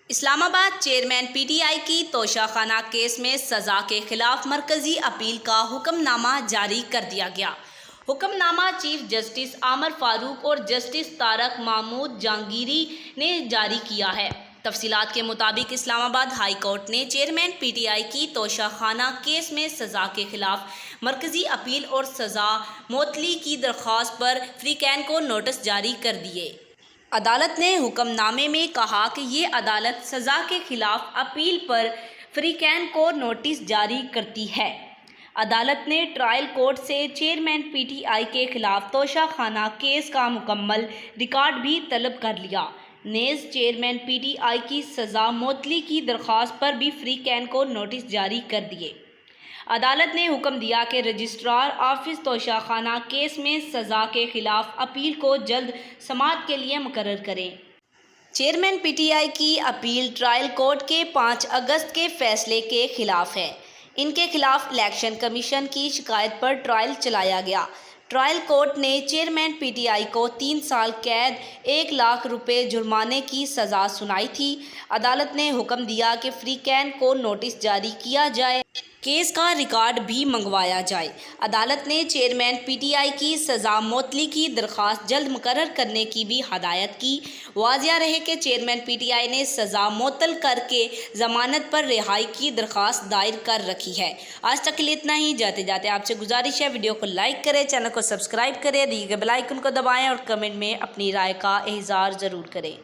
اسلام آباد chairman P T I کی توشہ خانہ کیس میں سزا کے خلاف مرکزی اپیل کا حکم نامہ جاری کر دیا گیا۔ حکم نامہ چیف جسٹس عامر فاروق اور جسٹس طارق محمود جہانگیری نے جاری کیا ہے۔ تفصیلات کے مطابق اسلام آباد ہائی کورٹ نے چیئرمین پی ٹی آئی کی توشہ خانہ کیس میں سزا کے خلاف مرکزی اپیل اور سزا معطلی کی درخواست پر فریقین کو نوٹس جاری کر دیے۔ عدالت نے حکم نامے میں کہا کہ یہ عدالت سزا کے خلاف اپیل پر فریقین کو نوٹس جاری کرتی ہے۔ عدالت نے ٹرائل کورٹ سے چیئرمین پی ٹی آئی کے خلاف توشہ خانہ کیس کا مکمل ریکارڈ بھی طلب کر لیا۔ نیز چیئرمین پی ٹی آئی کی سزا معطلی کی درخواست پر بھی فریقین کو نوٹس جاری کر دیے۔ عدالت نے حکم دیا کہ رجسٹرار آفس توشہ خانہ کیس میں سزا کے خلاف اپیل کو جلد سماعت کے لیے مقرر کریں۔ چیئرمین پی ٹی آئی کی اپیل ٹرائل کورٹ کے 5 اگست کے فیصلے کے خلاف ہے۔ ان کے خلاف الیکشن کمیشن کی شکایت پر ٹرائل چلایا گیا۔ ٹرائل کورٹ نے چیئرمین پی ٹی آئی کو 3 سال قید 1 لاکھ روپے جرمانے کی سزا سنائی تھی۔ عدالت نے حکم دیا کہ فریقین کو نوٹس جاری کیا جائے، کیس کا ریکارڈ بھی منگوایا جائے۔ عدالت نے چیئرمین پی ٹی آئی کی سزا معطلی کی درخواست جلد مقرر کرنے کی بھی ہدایت کی۔ واضح رہے کہ چیئرمین پی ٹی آئی نے سزا معطل کر کے ضمانت پر رہائی کی درخواست دائر کر رکھی ہے۔ آج تک کے لیے اتنا ہی۔ جاتے جاتے آپ سے گزارش ہے ویڈیو کو لائک کریں، چینل کو سبسکرائب کریں، دیے گئے بیل آئیکن کو دبائیں اور کمنٹ میں اپنی رائے کا اظہار ضرور کریں۔